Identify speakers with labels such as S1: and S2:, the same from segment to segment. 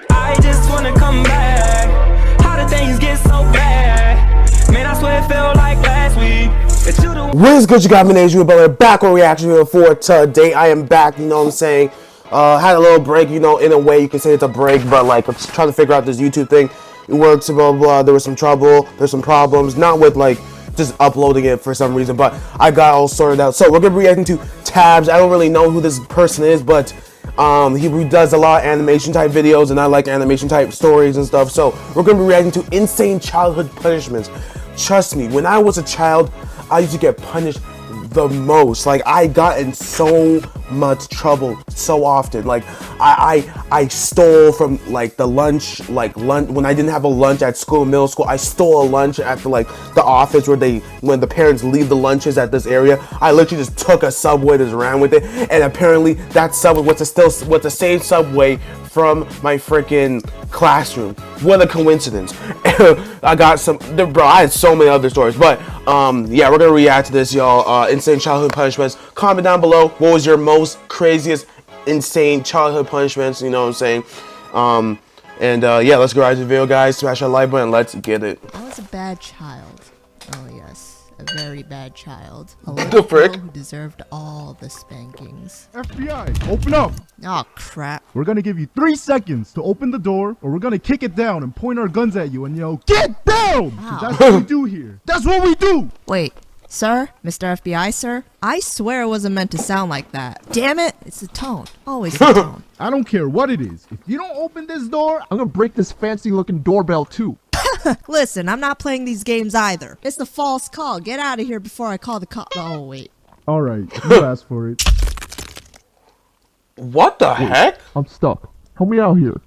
S1: I just wanna come back. How did things get so bad? Man, I swear it felt like last week.
S2: What is good, you got me, Nation Butler, back on reaction video for today. I am back, you know what I'm saying. Had a little break, you know, in a way you can say it's a break, but like I'm just trying to figure out this YouTube thing. It works, blah, blah, blah. There was some trouble, there's some problems, not with like just uploading it for some reason, but I got all sorted out. So we're gonna be reacting to Tabs. I don't really know who this person is, but he does a lot of animation type videos, and I like animation type stories and stuff. So we're gonna be reacting to insane childhood punishments. Trust me, when I was a child, I used to get punished the most. Like, I got in so much trouble so often. Like, I stole from like the lunch when I didn't have a lunch at school, middle school. I stole a lunch at the office when the parents leave the lunches at this area. I literally just took a Subway, just ran with it, and apparently that Subway was the same Subway from my freaking classroom. What a coincidence. I got bro, I had so many other stories, but yeah, we're gonna react to this, y'all. Insane childhood punishments. Comment down below, what was your most craziest insane childhood punishments, you know what I'm saying. Yeah, let's go right to the video, guys. Smash that like button, let's get it.
S3: I was a bad child. Oh yes, a very bad child. A
S2: The frick?
S3: who deserved all the spankings.
S4: FBI, open up!
S3: Oh crap.
S4: We're gonna give you 3 seconds to open the door, or we're gonna kick it down and point our guns at you and yell, "Get down!" 'Cause that's what we do here. That's what we do!
S3: Wait, sir? Mr. FBI, sir? I swear it wasn't meant to sound like that. Damn it! It's the tone. Always the tone.
S4: I don't care what it is. If you don't open this door,
S5: I'm gonna break this fancy looking doorbell too.
S3: Listen, I'm not playing these games either. It's the false call. Get out of here before I call the cop. Oh, wait.
S4: alright, you asked for it.
S2: What the heck?
S5: I'm stuck. Help me out here.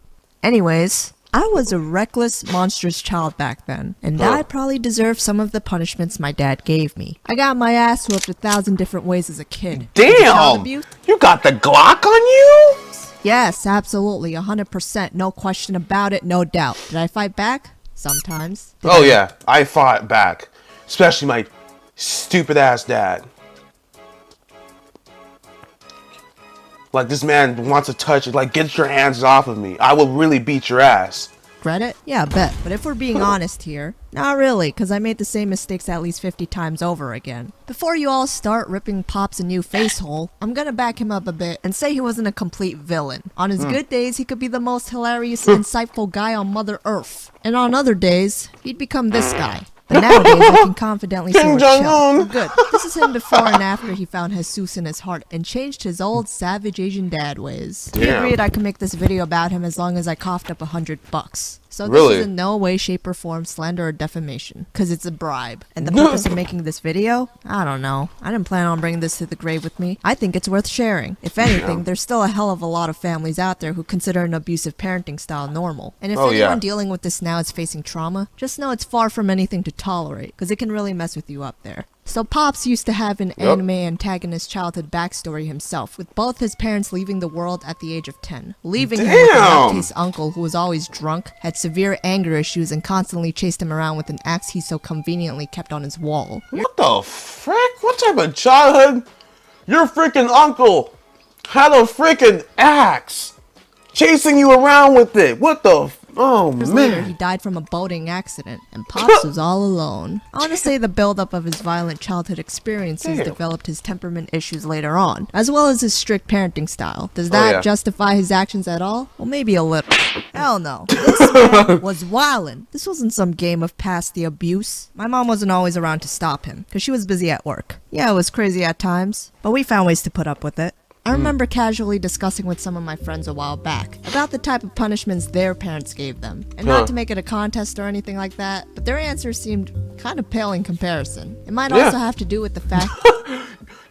S3: Anyways, I was a reckless, monstrous child back then, and I probably deserved some of the punishments my dad gave me. I got my ass whooped 1,000 different ways as a kid. Child
S2: Damn!
S3: abuse?
S2: You got the Glock on you?
S3: Yes, absolutely, 100%, no question about it, no doubt. Did I fight back? Sometimes. Did
S2: Oh
S3: I?
S2: yeah, I fought back. Especially my stupid ass dad. Like, this man wants to touch it. Like, get your hands off of me. I will really beat your ass.
S3: Regret it? Yeah, I bet. But if we're being honest here, not really, because I made the same mistakes at least 50 times over again. Before you all start ripping Pops a new face hole, I'm gonna back him up a bit and say he wasn't a complete villain. On his good days, he could be the most hilarious, insightful guy on Mother Earth. And on other days, he'd become this guy. But nowadays, I can confidently say we're chill. We're good. This is him before and after he found Jesus in his heart and changed his old savage Asian dad ways. He
S2: Damn.
S3: agreed I could make this video about him as long as I coughed up $100. So this
S2: Really?
S3: is in no way, shape, or form slander or defamation, because it's a bribe. And the purpose of making this video? I don't know. I didn't plan on bringing this to the grave with me. I think it's worth sharing. If anything, there's still a hell of a lot of families out there who consider an abusive parenting style normal. And if anyone dealing with this now is facing trauma, just know it's far from anything to tolerate, because it can really mess with you up there. So Pops used to have an anime antagonist childhood backstory himself, with both his parents leaving the world at the age of 10. Leaving him with an nutcase uncle who was always drunk, had severe anger issues, and constantly chased him around with an axe he so conveniently kept on his wall.
S2: What the frick? What type of childhood? Your freaking uncle had a freaking axe chasing you around with it. What the oh
S3: Years later, he
S2: man.
S3: died from a boating accident, and Pops was all alone. I want to say the buildup of his violent childhood experiences developed his temperament issues later on, as well as his strict parenting style. Does that justify his actions at all? Well, maybe a little. Hell no. This man was wildin'. This wasn't some game of pass the abuse. My mom wasn't always around to stop him, because she was busy at work. Yeah, it was crazy at times, but we found ways to put up with it. I remember casually discussing with some of my friends a while back about the type of punishments their parents gave them. And not to make it a contest or anything like that, but their answers seemed kind of pale in comparison. It might also have to do with the fact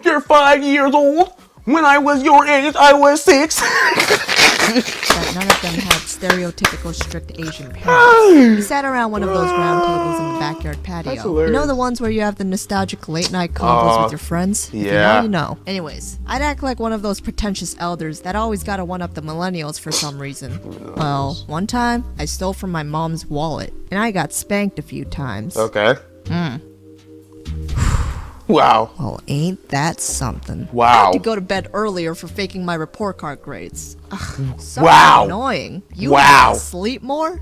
S2: You're 5 years old? When I was your age, I was 6.
S3: that none of them had stereotypical strict Asian parents. We sat around one of those round tables in the backyard patio. You know the ones where you have the nostalgic late night combos with your friends? If you know, you know. Anyways, I'd act like one of those pretentious elders that always gotta one-up the millennials for some reason. Well, one time, I stole from my mom's wallet, and I got spanked a few times.
S2: Okay. Wow.
S3: Well, ain't that something? I
S2: Wow.
S3: had to go to bed earlier for faking my report card grades. Ugh, so
S2: Wow.
S3: annoying. You
S2: Wow.
S3: want to sleep more?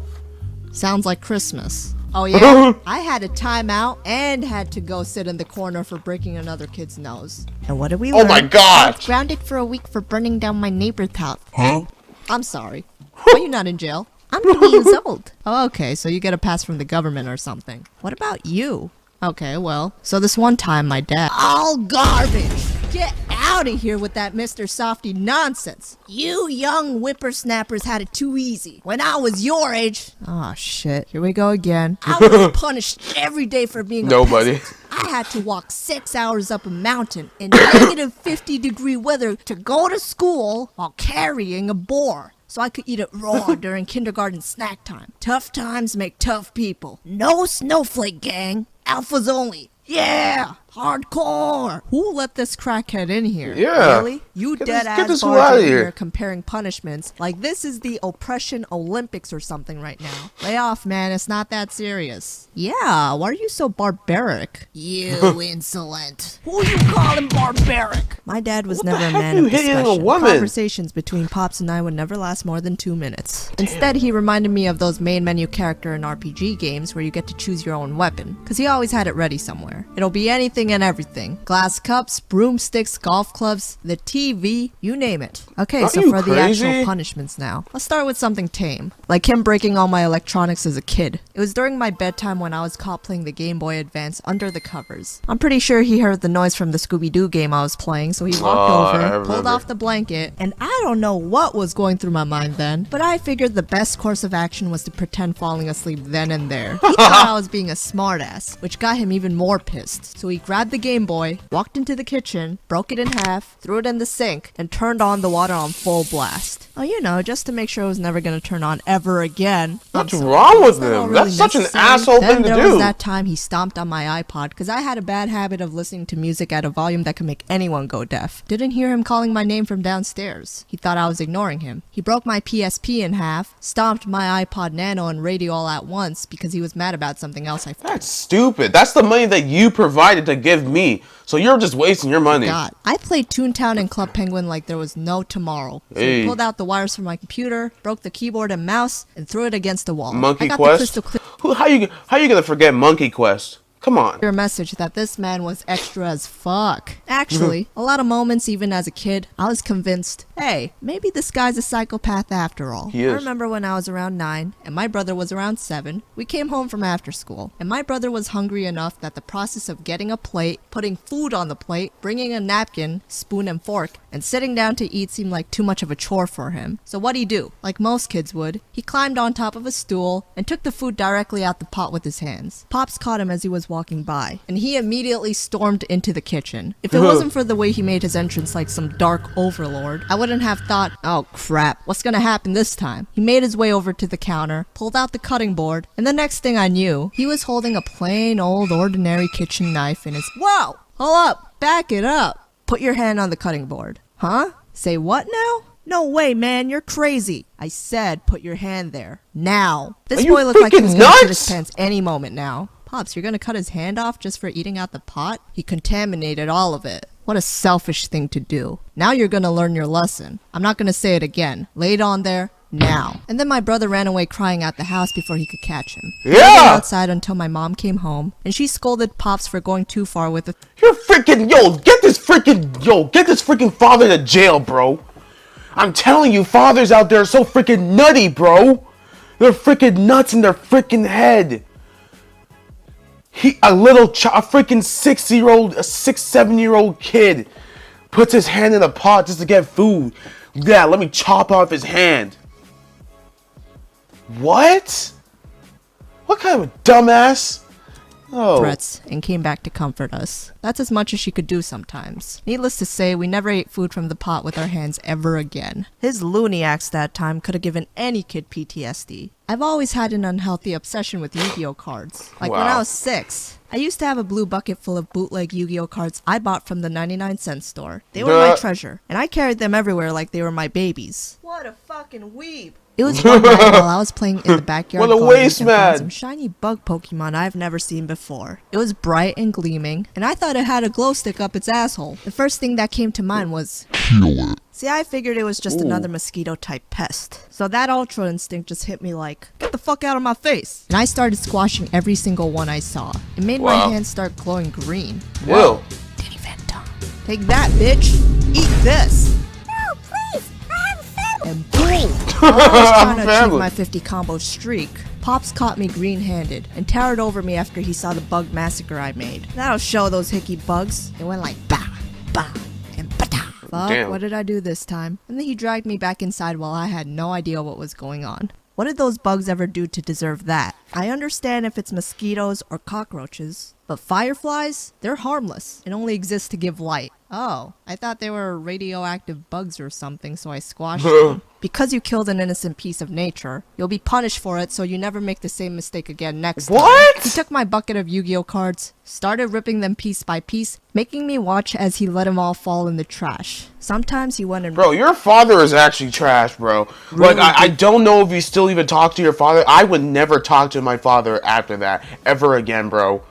S3: Sounds like Christmas. Oh yeah? I had a timeout and had to go sit in the corner for breaking another kid's nose. And what did we learn?
S2: Oh my God.
S3: I was grounded for a week for burning down my neighbor's house. Huh? I'm sorry. Why are you not in jail? I'm 3 years old. Oh, okay, so you get a pass from the government or something. What about you? Okay, well, so this one time my dad— All garbage! Get out of here with that Mr. Softy nonsense. You young whippersnappers had it too easy. When I was your age— Oh shit, here we go again. I was punished every day for being a peasant. I had to walk 6 hours up a mountain in negative 50-degree weather to go to school while carrying a boar, so I could eat it raw during kindergarten snack time. Tough times make tough people. No snowflake gang. Alphas only. Yeah, hardcore. Who let this crackhead in here?
S2: Yeah.
S3: Really? You
S2: Get
S3: dead-ass
S2: this fool
S3: barge
S2: outta
S3: in
S2: here.
S3: here comparing punishments like this is the oppression Olympics or something right now. Lay off, man. It's not that serious. Yeah, why are you so barbaric? You insolent. Who you calling barbaric? My dad was never a man of discussion. Conversations between Pops and I would never last more than 2 minutes. Instead, he reminded me of those main menu character in RPG games where you get to choose your own weapon, because he always had it ready somewhere. It'll be anything and everything. Glass cups, broomsticks, golf clubs, the TV, you name it. Okay,
S2: Are
S3: so
S2: you
S3: for the
S2: crazy?
S3: actual punishments now. Let's start with something tame, like him breaking all my electronics as a kid. It was during my bedtime when I was caught playing the Game Boy Advance under the covers. I'm pretty sure he heard the noise from the Scooby-Doo game I was playing, so he walked over, pulled off the blanket, and I don't know what was going through my mind then, but I figured the best course of action was to pretend falling asleep then and there. He thought I was being a smartass, which got him even more pissed. So he grabbed the Game Boy, walked into the kitchen, broke it in half, threw it in the sink, and turned on the water on full blast. Oh, you know, just to make sure it was never gonna turn on ever again.
S2: What's wrong with him? That's such an asshole thing to
S3: Then there
S2: do.
S3: was that time he stomped on my iPod because I had a bad habit of listening to music at a volume that could make anyone go deaf. Didn't hear him calling my name from downstairs. He thought I was ignoring him. He broke my PSP in half, stomped my iPod Nano and radio all at once because he was mad about something else I
S2: That's stupid. That's the money that you provided to give me. So you're just wasting your money.
S3: God, I played Toontown and Club Penguin like there was no tomorrow. So he pulled out the wires from my computer, broke the keyboard and mouse, and threw it against the wall.
S2: Monkey
S3: I got
S2: Quest?
S3: the crystal
S2: How you gonna forget Monkey Quest? Come on.
S3: clear message that this man was extra as fuck. Actually, a lot of moments even as a kid, I was convinced, hey, maybe this guy's a psychopath after all.
S2: He is.
S3: I remember when I was around 9 and my brother was around 7, we came home from after school and my brother was hungry enough that the process of getting a plate, putting food on the plate, bringing a napkin, spoon and fork, and sitting down to eat seemed like too much of a chore for him. So what'd he do? Like most kids would, he climbed on top of a stool and took the food directly out the pot with his hands. Pops caught him as he was walking by, and he immediately stormed into the kitchen. If it wasn't for the way he made his entrance like some dark overlord, I wouldn't have thought, oh crap, what's gonna happen this time? He made his way over to the counter, pulled out the cutting board, and the next thing I knew, he was holding a plain old ordinary kitchen knife in his— Whoa! Hold up! Back it up! Put your hand on the cutting board. Huh? Say what now? No way, man, you're crazy. I said put your hand there. Now. This boy looked like he was gonna shit his pants any moment now. Pops, you're gonna cut his hand off just for eating out the pot? He contaminated all of it. What a selfish thing to do. Now you're gonna learn your lesson. I'm not gonna say it again. Lay it on there. Now. And then my brother ran away crying out the house before he could catch him. He waited outside until my mom came home, and she scolded Pops for going too far with it.
S2: You're freaking, get this freaking father to jail, bro. I'm telling you, fathers out there are so freaking nutty, bro. They're freaking nuts in their freaking head. A freaking 7-year-old kid puts his hand in a pot just to get food. Yeah, let me chop off his hand. What? What kind of a dumbass? Oh.
S3: Threats and came back to comfort us. That's as much as she could do sometimes. Needless to say, we never ate food from the pot with our hands ever again. His loony acts that time could have given any kid PTSD. I've always had an unhealthy obsession with Yu-Gi-Oh cards. Like when I was 6, I used to have a blue bucket full of bootleg Yu-Gi-Oh cards I bought from the 99-cent store. They were my treasure, and I carried them everywhere like they were my babies. What a fucking weeb. It was one night while I was playing in the backyard
S2: What a
S3: garden
S2: waste,
S3: and found
S2: man.
S3: some shiny bug Pokemon I've never seen before. It was bright and gleaming, and I thought it had a glow stick up its asshole. The first thing that came to mind was
S5: Kill it.
S3: see, I figured it was just another mosquito-type pest. So that ultra instinct just hit me like, get the fuck out of my face. And I started squashing every single one I saw. It made my hands start glowing green.
S2: Whoa.
S3: Danny Phantom. Take that, bitch. Eat this.
S6: No, please, I have a family.
S3: And boom! While I was trying to achieve my 50 combo streak, Pops caught me green-handed and towered over me after he saw the bug massacre I made. That'll show those hickey bugs. They went like bah, bah, and ba-da. Fuck,
S2: Damn.
S3: what did I do this time? And then he dragged me back inside while I had no idea what was going on. What did those bugs ever do to deserve that? I understand if it's mosquitoes or cockroaches, but fireflies? They're harmless and only exist to give light. Oh, I thought they were radioactive bugs or something, so I squashed them. Because you killed an innocent piece of nature, you'll be punished for it so you never make the same mistake again next time.
S2: What?
S3: He took my bucket of Yu-Gi-Oh cards, started ripping them piece by piece, making me watch as he let them all fall in the trash. Sometimes he went and
S2: Bro, your father is actually trash, bro. Like, I don't know if you still even talk to your father. I would never talk to my father after that, ever again, bro.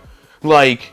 S2: Like,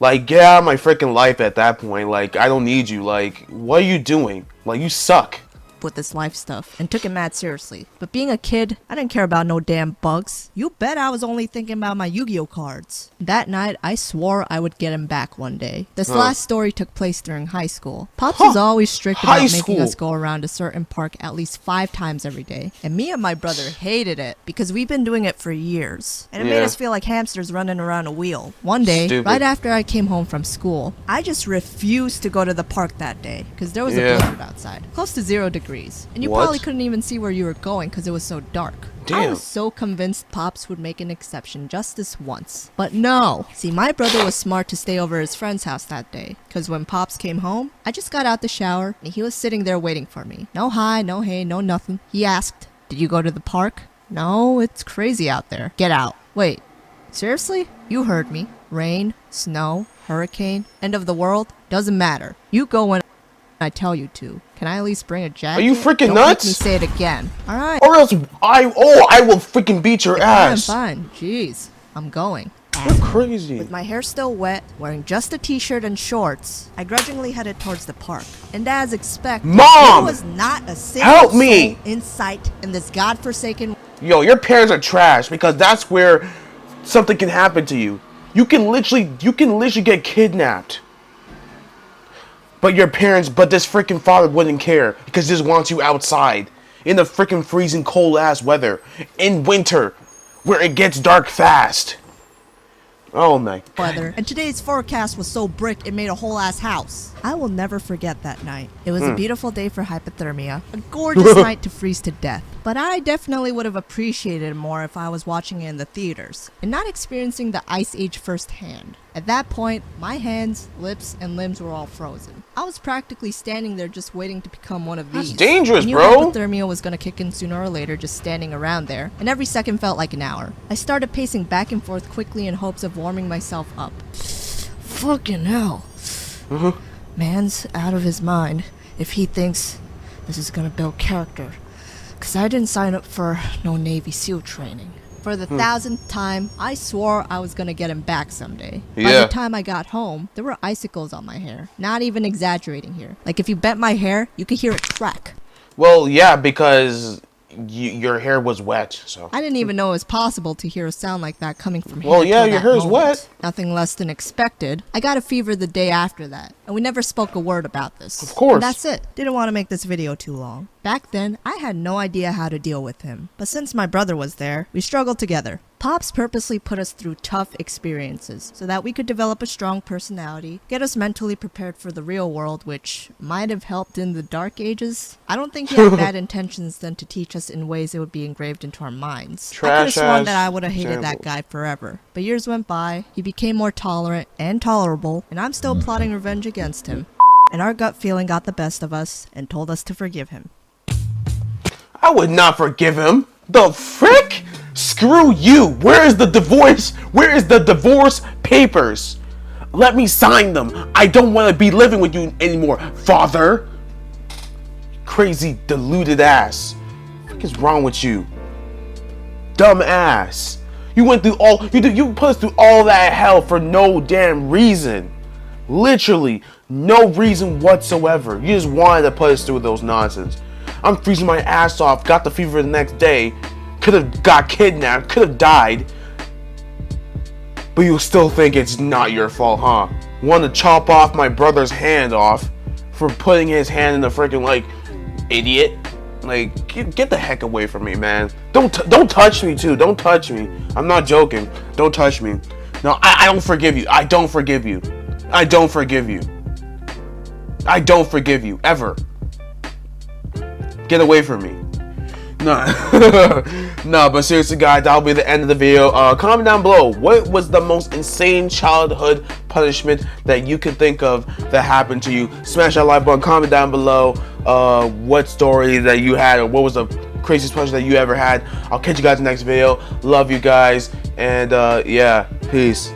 S2: get out of my freaking life at that point. Like, I don't need you. Like, what are you doing? Like, you suck.
S3: with this life stuff and took it mad seriously. But being a kid, I didn't care about no damn bugs. You bet I was only thinking about my Yu-Gi-Oh cards. That night, I swore I would get him back one day. This last story took place during high school. Pops was always strict about making us go around a certain park at least 5 times every day. And me and my brother hated it because we've been doing it for years. And it made us feel like hamsters running around a wheel. One day, right after I came home from school, I just refused to go to the park that day because there was a blizzard outside, close to 0 degrees. And you probably couldn't even see where you were going because it was so dark. I was so convinced Pops would make an exception just this once. But no! See, my brother was smart to stay over at his friend's house that day. Because when Pops came home, I just got out the shower and he was sitting there waiting for me. No hi, no hey, no nothing. He asked, "Did you go to the park?" "No, it's crazy out there." "Get out." "Wait, seriously?" "You heard me. Rain, snow, hurricane, end of the world, doesn't matter. You go when I tell you to. Can I at least bring a jacket?"
S2: Are you freaking
S3: Don't
S2: nuts?
S3: Make me say it again. Alright.
S2: Or else I will freaking beat your ass.
S3: Fine. Jeez. I'm going.
S2: You're crazy.
S3: With my hair still wet, wearing just a t-shirt and shorts, I grudgingly headed towards the park. And as expected,
S2: Mom!
S3: there was not a single
S2: Help me!
S3: soul in sight in this godforsaken...
S2: Yo, your parents are trash because that's where something can happen to you. You can literally get kidnapped. But this freaking father wouldn't care because he just wants you outside in the freaking freezing cold ass weather in winter where it gets dark fast. Oh my.
S3: weather, and today's forecast was so brick it made a whole ass house. I will never forget that night. It was a beautiful day for hypothermia, a gorgeous night to freeze to death. But I definitely would have appreciated it more if I was watching it in the theaters and not experiencing the ice age firsthand. At that point, my hands, lips, and limbs were all frozen. I was practically standing there just waiting to become one of these.
S2: That's dangerous,
S3: I knew
S2: bro.
S3: hypothermia was gonna kick in sooner or later just standing around there, and every second felt like an hour. I started pacing back and forth quickly in hopes of warming myself up. Fucking hell. Man's out of his mind if he thinks this is gonna build character. Cause I didn't sign up for no Navy SEAL training. For the 1000th time, I swore I was gonna get him back someday. By the time I got home, there were icicles on my hair. Not even exaggerating here. Like if you bent my hair, you could hear it crack.
S2: Well, yeah, because your hair was wet, so.
S3: I didn't even know it was possible to hear a sound like that coming from hair.
S2: Well, yeah,
S3: till
S2: your
S3: that
S2: hair is
S3: moment.
S2: wet.
S3: Nothing less than expected. I got a fever the day after that, and we never spoke a word about this.
S2: Of course.
S3: And that's it. Didn't want to make this video too long. Back then, I had no idea how to deal with him. But since my brother was there, we struggled together. Pops purposely put us through tough experiences so that we could develop a strong personality, get us mentally prepared for the real world, which might have helped in the dark ages. I don't think he had bad intentions than to teach us in ways it would be engraved into our minds. I could have sworn that I would have hated that guy forever. But years went by, he became more tolerant and tolerable, and I'm still plotting revenge against him. And our gut feeling got the best of us and told us to forgive him.
S2: I would not forgive him. The frick? Screw you. Where is the divorce? Where is the divorce papers? Let me sign them. I don't want to be living with you anymore, father. Crazy deluded ass. What is wrong with you? Dumbass. You went through all, you put us through all that hell for no damn reason. Literally, no reason whatsoever. You just wanted to put us through those nonsense. I'm freezing my ass off, got the fever the next day, could have got kidnapped, could have died. But you still think it's not your fault, huh? Want to chop off my brother's hand off for putting his hand in the freaking, like, idiot? Like, get the heck away from me, man. Don't touch me, too. Don't touch me. I'm not joking. Don't touch me. No, I don't forgive you. I don't forgive you. I don't forgive you. I don't forgive you, ever. Get away from me. No. No, but seriously, guys, that'll be the end of the video. Comment down below, what was the most insane childhood punishment that you could think of that happened to you? Smash that like button, comment down below what story that you had, or what was the craziest punishment that you ever had. I'll catch you guys in the next video. Love you guys, and yeah, peace.